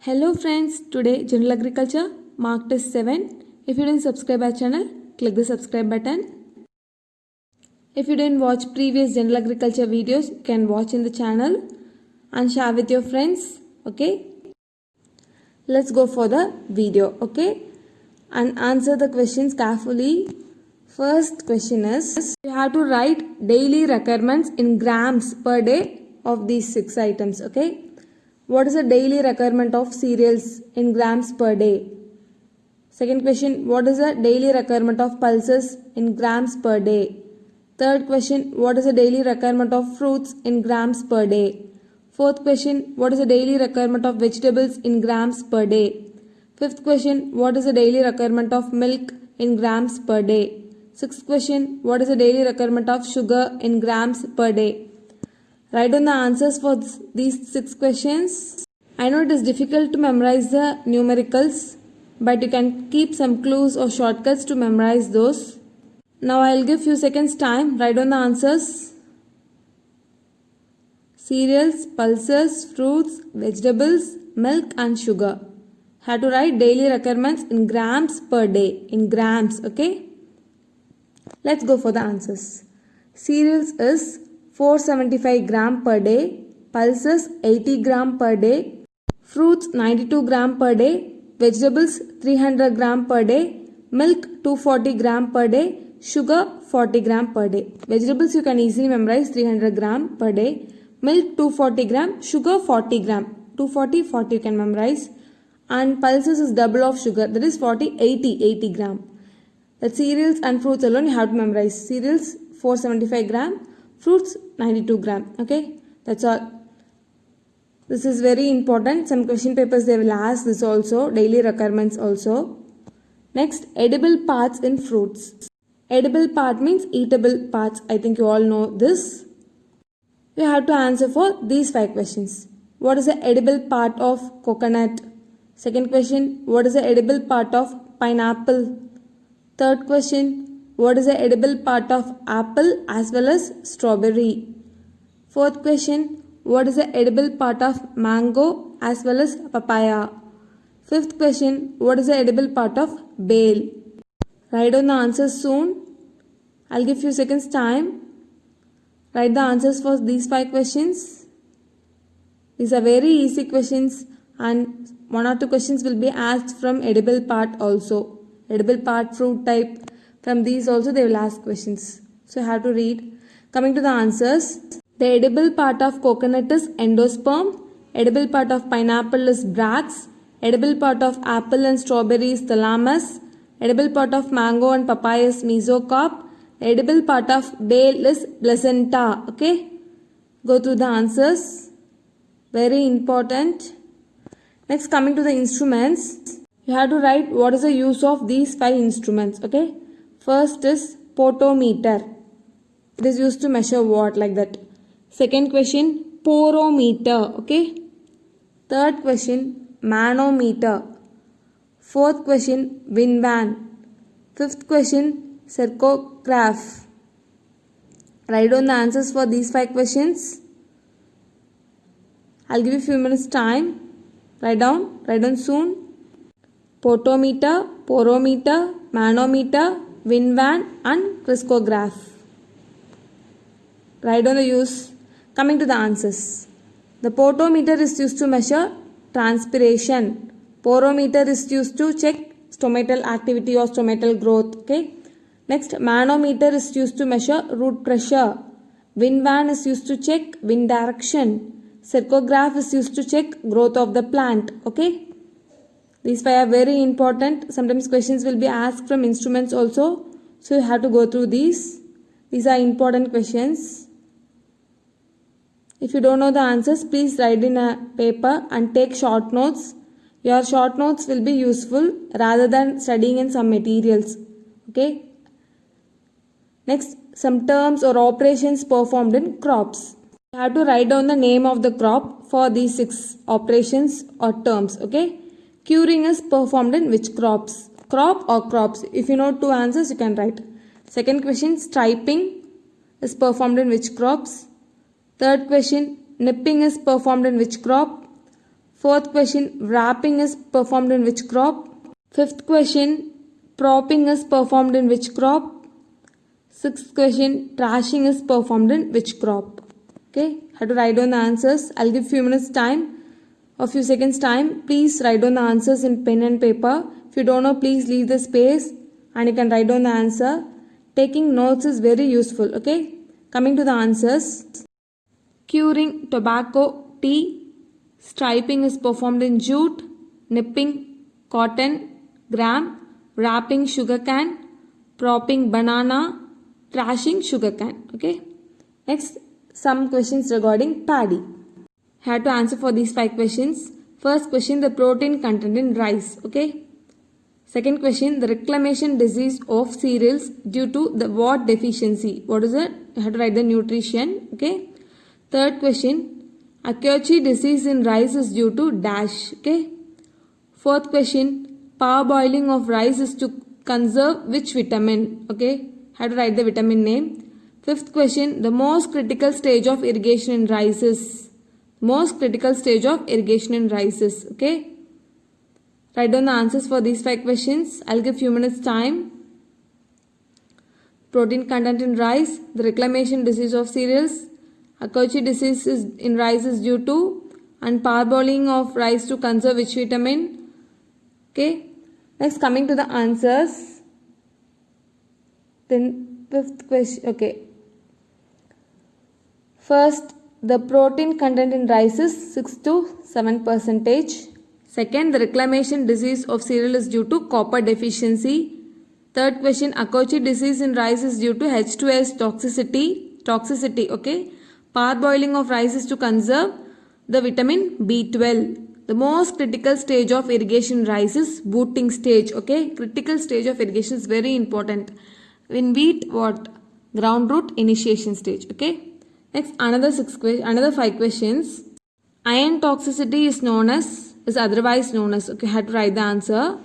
Hello friends, today General Agriculture Mark Test 7. If you didn't subscribe our channel, click the subscribe button. If you didn't watch previous General Agriculture videos, you can watch in the channel and share with your friends. Okay, let's go for the video. Okay, and answer the questions carefully. First question is, you have to write daily requirements in grams per day of these 6 items. Okay, what is the daily requirement of cereals in grams per day? Second question, what is the daily requirement of pulses in grams per day? Third question, what is the daily requirement of fruits in grams per day? Fourth question, what is the daily requirement of vegetables in grams per day? Fifth question, what is the daily requirement of milk in grams per day? Sixth question, what is the daily requirement of sugar in grams per day? Write down the answers for these 6 questions. I know it is difficult to memorize the numericals, but you can keep some clues or shortcuts to memorize those. Now I will give few seconds time. Write down the answers. Cereals, pulses, fruits, vegetables, milk and sugar. Have to write daily requirements in grams per day. In grams, okay? Let's go for the answers. Cereals is 475 gram per day. Pulses 80 gram per day. Fruits 92 gram per day. Vegetables 300 gram per day. Milk 240 gram per day. Sugar 40 gram per day. Vegetables you can easily memorize 300 gram per day. Milk 240 gram. Sugar 40 gram. 240, 40 you can memorize. And pulses is double of sugar. That is 40, 80 gram. That cereals and fruits alone you have to memorize. Cereals 475 gram. Fruits 92 gram. Okay. That's all. This is very important. Some question papers they will ask this also. Daily requirements also. Next, edible parts in fruits. Edible part means eatable parts. I think you all know this. You have to answer for these 5 questions. What is the edible part of coconut? Second question, what is the edible part of pineapple? Third question, what is the edible part of apple as well as strawberry? Fourth question, what is the edible part of mango as well as papaya? Fifth question, what is the edible part of bale? Write down the answers soon. I'll give few seconds time. Write the answers for these 5 questions. These are very easy questions and 1 or 2 questions will be asked from edible part also. Edible part, fruit type. From these also they will ask questions. So you have to read. Coming to the answers. The edible part of coconut is endosperm. Edible part of pineapple is bracts. Edible part of apple and strawberry is thalamus. Edible part of mango and papaya is mesocarp. The edible part of bale is placenta. Okay. Go through the answers. Very important. Next, coming to the instruments. You have to write what is the use of these 5 instruments. Okay. First is potometer. It is used to measure what, like that. Second question, porometer. Okay. Third question, manometer. Fourth question, wind van. Fifth question, circograph. Write down the answers for these 5 questions. I'll give you a few minutes time. Write down soon. Potometer, porometer, manometer, wind van and crystallograph. Write down the use. Coming to the answers. The potometer is used to measure transpiration. Porometer is used to check stomatal activity or stomatal growth. Okay. Next, manometer is used to measure root pressure. Wind van is used to check wind direction. Circograph is used to check growth of the plant. Okay. These 5 are very important. Sometimes questions will be asked from instruments also. So you have to go through these. These are important questions. If you don't know the answers, please write in a paper and take short notes. Your short notes will be useful rather than studying in some materials. Okay. Next, some terms or operations performed in crops. You have to write down the name of the crop for these 6 operations or terms. Okay. Curing is performed in which crops? Crop or crops? If you know 2 answers, you can write. Second question, striping is performed in which crops? Third question, nipping is performed in which crop? Fourth question, wrapping is performed in which crop? Fifth question, propping is performed in which crop? Sixth question, trashing is performed in which crop? Okay, have to write down the answers. I'll give few minutes time or few seconds time. Please write down the answers in pen and paper. If you don't know, please leave the space and you can write down the answer. Taking notes is very useful. Okay, coming to the answers. Curing tobacco, tea. Striping is performed in jute. Nipping, cotton, gram. Wrapping, sugarcane. Propping, banana. Trashing, sugarcane. Okay. Next, some questions regarding paddy. Had to answer for these 5 questions. First question, the protein content in rice. Okay. Second question, the reclamation disease of cereals due to the what deficiency? What is it? You have to write the nutrition. Okay. Third question, Akiochi disease in rice is due to dash. Okay. Fourth question, parboiling of rice is to conserve which vitamin? Okay. Have to write the vitamin name. Fifth question, the most critical stage of irrigation in rices. Most critical stage of irrigation in rices. Okay. Write down the answers for these 5 questions. I'll give few minutes time. Protein content in rice, the reclamation disease of cereals, Akiochi disease in rice is due to, and parboiling of rice to conserve which vitamin. Okay. Next, coming to the answers. Then fifth question. Okay. First, the protein content in rice is 6 to 7%. Second, the reclamation disease of cereal is due to copper deficiency. Third question, Akiochi disease in rice is due to H2S toxicity. Okay. Parboiling of rice is to conserve the vitamin B12. The most critical stage of irrigation in rice is booting stage. Okay. Critical stage of irrigation is very important. In wheat, what? Ground root initiation stage. Okay. Next, another 5 questions. Iron toxicity is otherwise known as. Okay, I had to write the answer.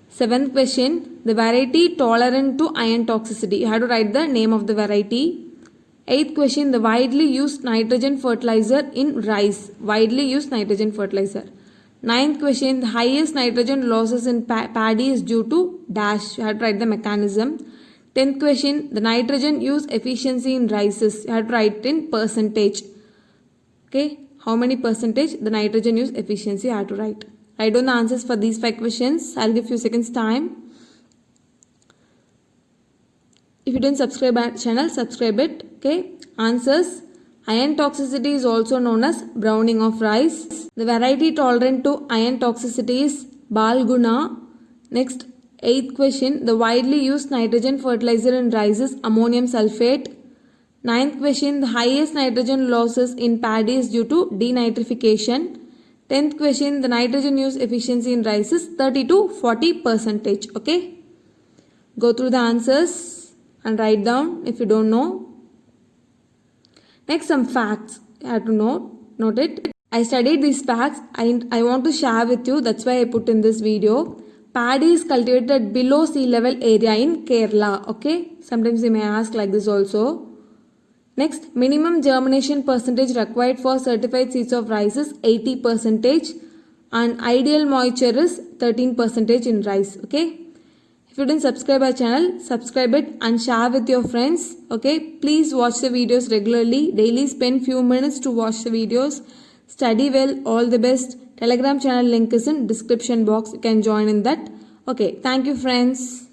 Seventh question, the variety tolerant to iron toxicity. You have to write the name of the variety. Eighth question, the widely used nitrogen fertilizer in rice. Widely used nitrogen fertilizer. Ninth question, the highest nitrogen losses in paddy is due to dash. You have to write the mechanism. 10th question, the nitrogen use efficiency in rices. You have to write in percentage. Okay, how many percentage the nitrogen use efficiency you have to write. Write down the answers for these 5 questions. I'll give few seconds time. If you didn't subscribe our channel, subscribe it. Okay, answers. Iron toxicity is also known as browning of rice. The variety tolerant to iron toxicity is Balguna. Next, 8th question, the widely used nitrogen fertilizer in rice is ammonium sulfate. 9th question, the highest nitrogen losses in paddy is due to denitrification. 10th question, the nitrogen use efficiency in rice is 30 to 40%. Okay, go through the answers and write down if you don't know. Next, some facts you have to note it. I studied these facts and I want to share with you. That's why I put in this video. Paddy is cultivated below sea level area in Kerala. Okay, sometimes you may ask like this also. Next, minimum germination percentage required for certified seeds of rice is 80% and ideal moisture is 13% in rice. Okay, if you didn't subscribe our channel, subscribe it and share with your friends. Okay, please watch the videos regularly. Daily spend few minutes to watch the videos. Study well. All the best. Telegram channel link is in description box. You can join in that. Okay, thank you friends.